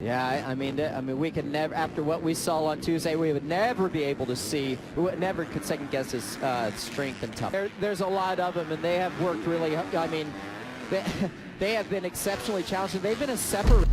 Yeah, I mean, we can never, after what we saw on Tuesday, we would never be able to see, we would never could second guess his strength and toughness. There's a lot of them, and they have worked really, I mean, they have been exceptionally challenging. They've been a separate.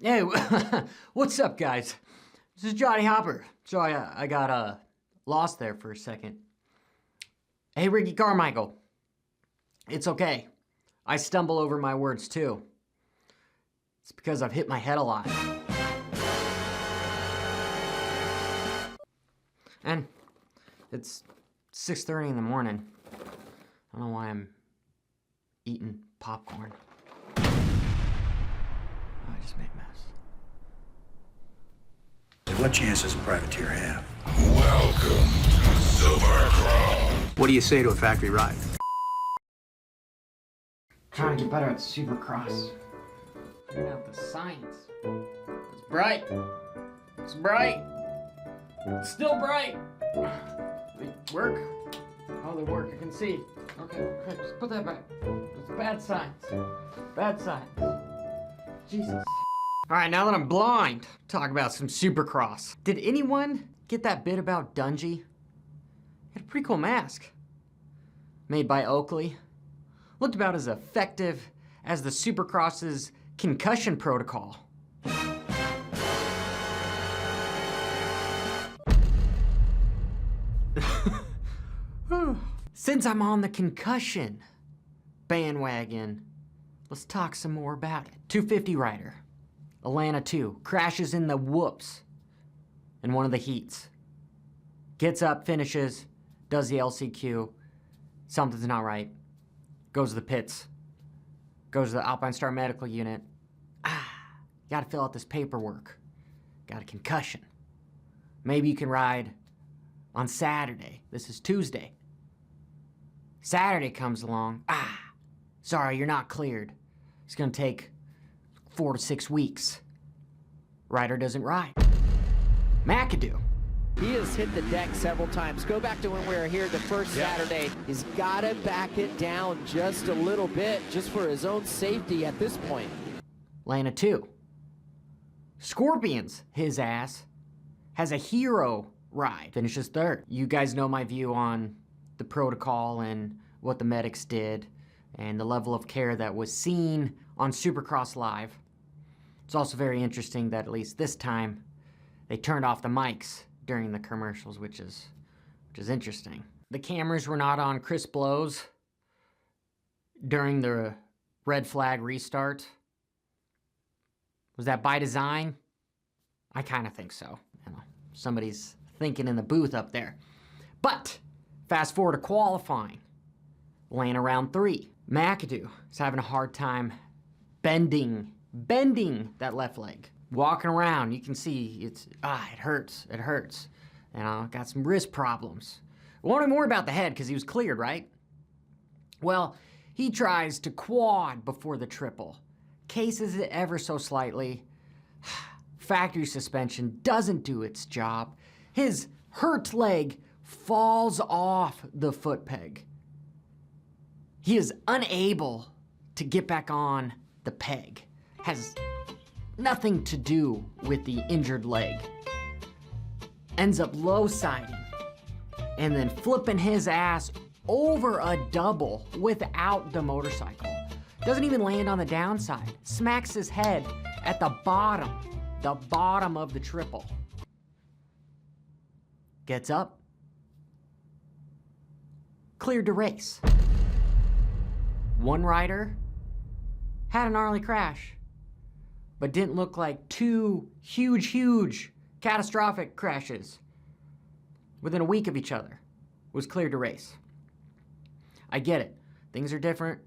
Hey, what's up, guys? This is Johnny Hopper. Sorry, I got lost there for a second. Hey, Ricky Carmichael. It's okay. I stumble over my words too. It's because I've hit my head a lot. And it's 6:30 in the morning. I don't know why I'm eating popcorn. I just made a mess. What chance does a privateer have? Welcome to Supercross. What do you say to a factory ride? Trying to get better at Supercross. Figuring out the science. It's bright. It's bright. It's still bright. They work. Oh, they work. I can see. Okay, just put that back. It's bad science. Bad science. Jesus. All right, now that I'm blind, talk about some Supercross. Did anyone get that bit about Dungy? He had a pretty cool mask. Made by Oakley. Looked about as effective as the Supercross's concussion protocol. Since I'm on the concussion bandwagon, let's talk some more about it. 250 rider, Atlanta 2, crashes in the whoops in one of the heats. Gets up, finishes, does the LCQ. Something's not right. Goes to the pits. Goes to the Alpine Star Medical Unit. Gotta fill out this paperwork. Got a concussion. Maybe you can ride on Saturday. This is Tuesday. Saturday comes along. Sorry, you're not cleared. It's gonna take 4 to 6 weeks. Rider doesn't ride. McAdoo. He has hit the deck several times. Go back to when we were here the first Saturday. He's got to back it down just a little bit, just for his own safety at this point. Atlanta 2. Scorpions, his ass, has a hero ride. Finishes 3rd. You guys know my view on the protocol and what the medics did and the level of care that was seen on Supercross Live. It's also very interesting that at least this time they turned off the mics during the commercials, which is interesting. The cameras were not on Chris Blows during the red flag restart. Was that by design? I kind of think so. You know, somebody's thinking in the booth up there. But fast forward to qualifying. Atlanta round 3. McAdoo is having a hard time bending that left leg. Walking around, you can see it hurts. You know, got some wrist problems. Won't know more about the head because he was cleared, right? Well, he tries to quad before the triple. Cases it ever so slightly. Factory suspension doesn't do its job. His hurt leg falls off the foot peg. He is unable to get back on the peg. Has nothing to do with the injured leg. Ends up low-siding and then flipping his ass over a double without the motorcycle. Doesn't even land on the downside. Smacks his head at the bottom of the triple. Gets up. Cleared to race. One rider had a gnarly crash, but didn't look like 2 huge, catastrophic crashes within a week of each other. Was cleared to race. I get it. Things are different.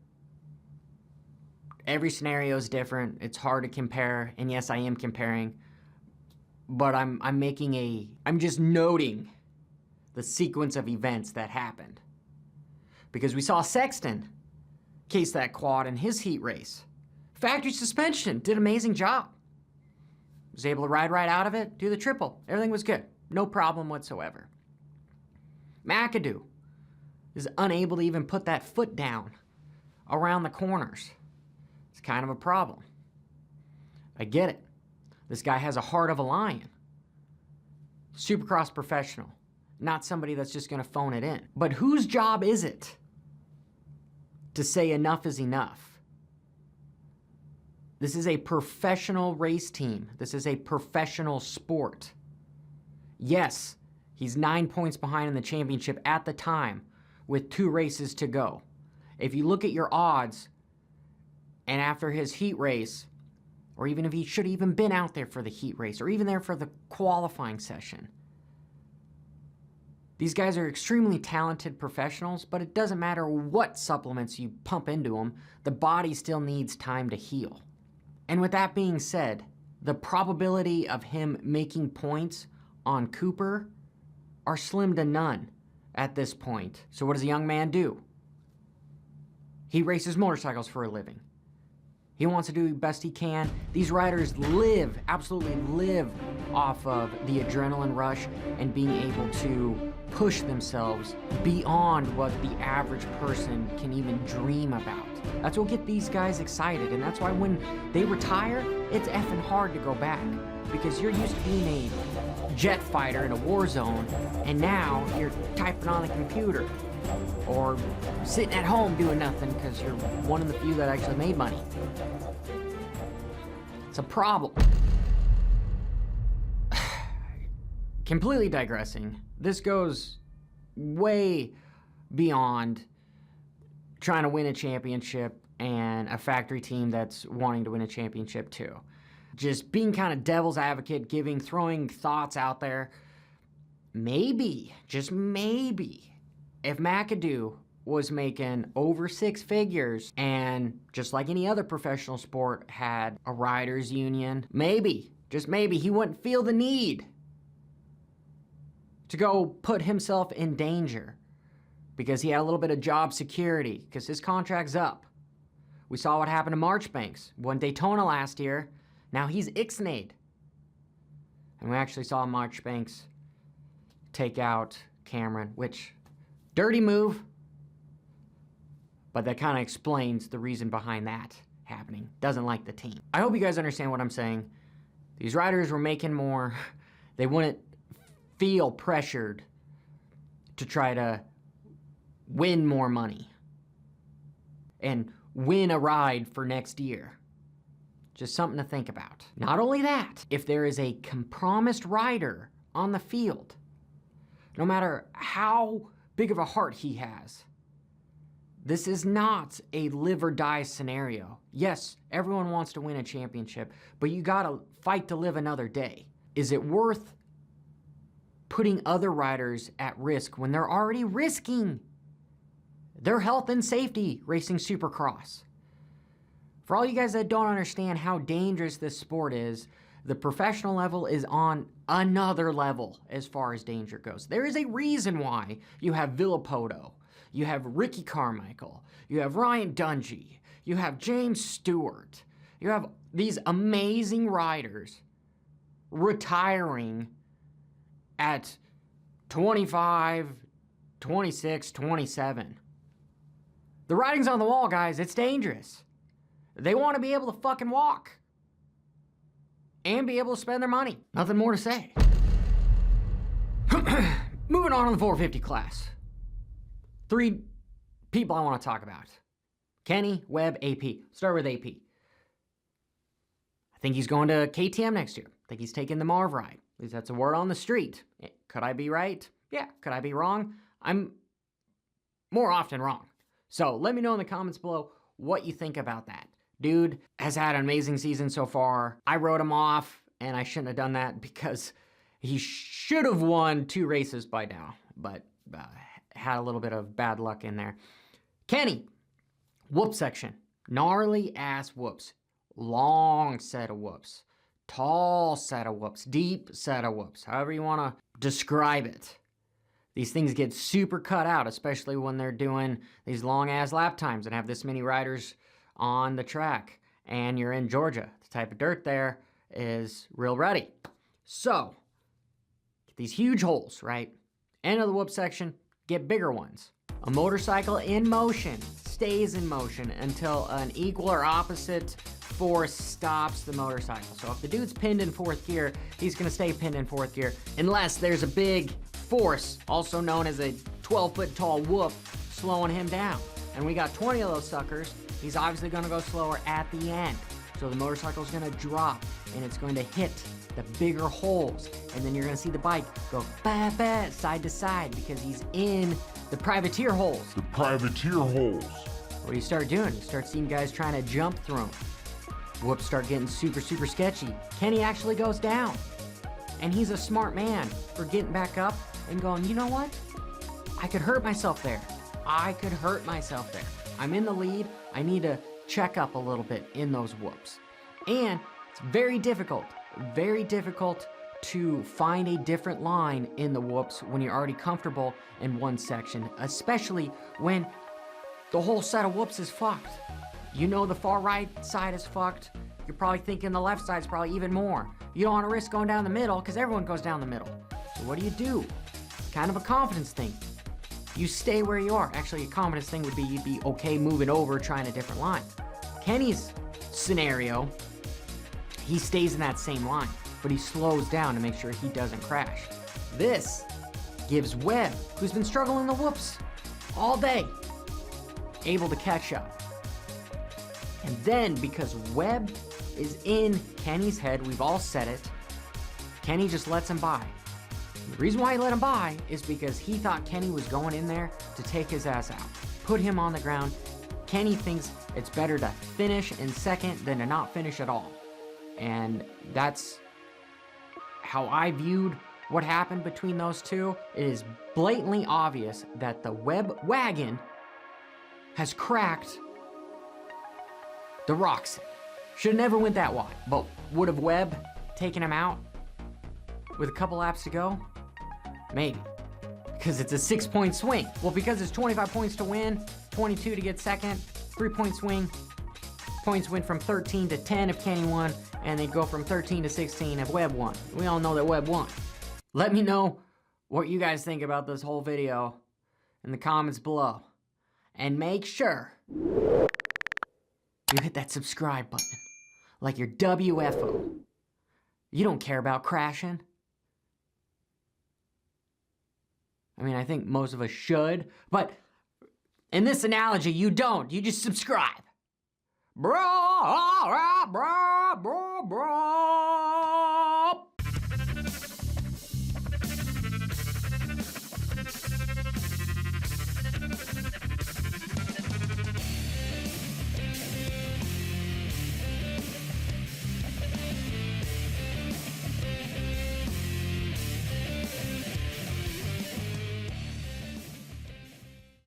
Every scenario is different. It's hard to compare, and yes, I am comparing, but I'm just noting the sequence of events that happened. Because we saw Sexton case that quad in his heat race. Factory suspension, did an amazing job. Was able to ride right out of it, do the triple. Everything was good. No problem whatsoever. McAdoo is unable to even put that foot down around the corners. It's kind of a problem. I get it. This guy has a heart of a lion. Supercross professional. Not somebody that's just going to phone it in. But whose job is it to say enough is enough? This is a professional race team. This is a professional sport. Yes, he's 9 points behind in the championship at the time with 2 races to go. If you look at your odds, and after his heat race, or even if he should have even been out there for the heat race, or even there for the qualifying session, these guys are extremely talented professionals, but it doesn't matter what supplements you pump into them, the body still needs time to heal. And with that being said, the probability of him making points on Cooper are slim to none at this point. So what does a young man do? He races motorcycles for a living. He wants to do the best he can. These riders live, absolutely live off of the adrenaline rush and being able to push themselves beyond what the average person can even dream about. That's what gets these guys excited, and that's why when they retire, it's effing hard to go back, because you're used to being a jet fighter in a war zone, and now you're typing on the computer or sitting at home doing nothing because you're one of the few that actually made money. It's a problem. Completely digressing. This goes way beyond trying to win a championship and a factory team that's wanting to win a championship too. Just being kind of devil's advocate, throwing thoughts out there. Maybe, just maybe, if McAdoo was making over 6 figures and just like any other professional sport had a riders union, maybe, just maybe, he wouldn't feel the need to go put himself in danger because he had a little bit of job security because his contract's up. We saw what happened to Marchbanks. Won Daytona last year. Now he's ixnayed. And we actually saw Marchbanks take out Cameron, which, dirty move. But that kind of explains the reason behind that happening. Doesn't like the team. I hope you guys understand what I'm saying. These riders were making more. They wouldn't feel pressured to try to win more money and win a ride for next year. Just something to think about. Not only that, if there is a compromised rider on the field, no matter how big of a heart he has, this is not a live or die scenario. Yes, everyone wants to win a championship, but you gotta fight to live another day. Is it worth putting other riders at risk when they're already risking their health and safety racing Supercross? For all you guys that don't understand how dangerous this sport is, the professional level is on another level as far as danger goes. There is a reason why you have Villapoto, you have Ricky Carmichael, you have Ryan Dungey, you have James Stewart, you have these amazing riders retiring at 25, 26, 27. The writing's on the wall, guys. It's dangerous. They want to be able to fucking walk and be able to spend their money. Nothing more to say. Moving on to the 450 class. 3 people I want to talk about. Kenny, Webb, AP. Start with AP. I think he's going to KTM next year. I think he's taking the Marv ride. At least that's a word on the street. Could I be right? Yeah. Could I be wrong? I'm more often wrong. So let me know in the comments below what you think about that. Dude has had an amazing season so far. I wrote him off, and I shouldn't have done that because he should have won 2 races by now, but had a little bit of bad luck in there. Kenny, whoop section. Gnarly ass whoops. Long set of whoops. Tall set of whoops. Deep set of whoops. However you want to describe it. These things get super cut out, especially when they're doing these long ass lap times and have this many riders on the track. And you're in Georgia. The type of dirt there is real ruddy. So, get these huge holes, right? End of the whoop section, get bigger ones. A motorcycle in motion stays in motion until an equal or opposite force stops the motorcycle. So if the dude's pinned in 4th gear, he's gonna stay pinned in 4th gear unless there's a big force, also known as a 12-foot tall whoop, slowing him down. And we got 20 of those suckers. He's obviously gonna go slower at the end. So the motorcycle's gonna drop and it's going to hit the bigger holes. And then you're gonna see the bike go ba-ba, side to side because he's in the privateer holes. The privateer holes. What do you start doing? You start seeing guys trying to jump through them. Whoops start getting super, super sketchy. Kenny actually goes down. And he's a smart man for getting back up and going, you know what? I could hurt myself there. I could hurt myself there. I'm in the lead. I need to check up a little bit in those whoops. And it's very difficult to find a different line in the whoops when you're already comfortable in one section, especially when the whole set of whoops is fucked. You know the far right side is fucked. You're probably thinking the left side's probably even more. You don't want to risk going down the middle because everyone goes down the middle. So what do? Kind of a confidence thing. You stay where you are. Actually, a confidence thing would be you'd be okay moving over, trying a different line. Kenny's scenario, he stays in that same line, but he slows down to make sure he doesn't crash. This gives Webb, who's been struggling the whoops all day, able to catch up. And then, because Webb is in Kenny's head, we've all said it, Kenny just lets him by. The reason why he let him by is because he thought Kenny was going in there to take his ass out, put him on the ground. Kenny thinks it's better to finish in second than to not finish at all. And that's how I viewed what happened between those two. It is blatantly obvious that the Webb wagon has cracked the Roczen. Should have never went that wide, but would have Webb taken him out with a couple laps to go? Maybe. Because it's a 6-point swing. Well, because it's 25 points to win, 22 to get second, 3-point swing. Points went from 13 to 10 if Kenny won, and they'd go from 13 to 16 if Webb won. We all know that Webb won. Let me know what you guys think about this whole video in the comments below. And make sure you hit that subscribe button like your WFO. You don't care about crashing. I mean, I think most of us should, but in this analogy, you don't. You just subscribe. Bro, bro, bro, bro.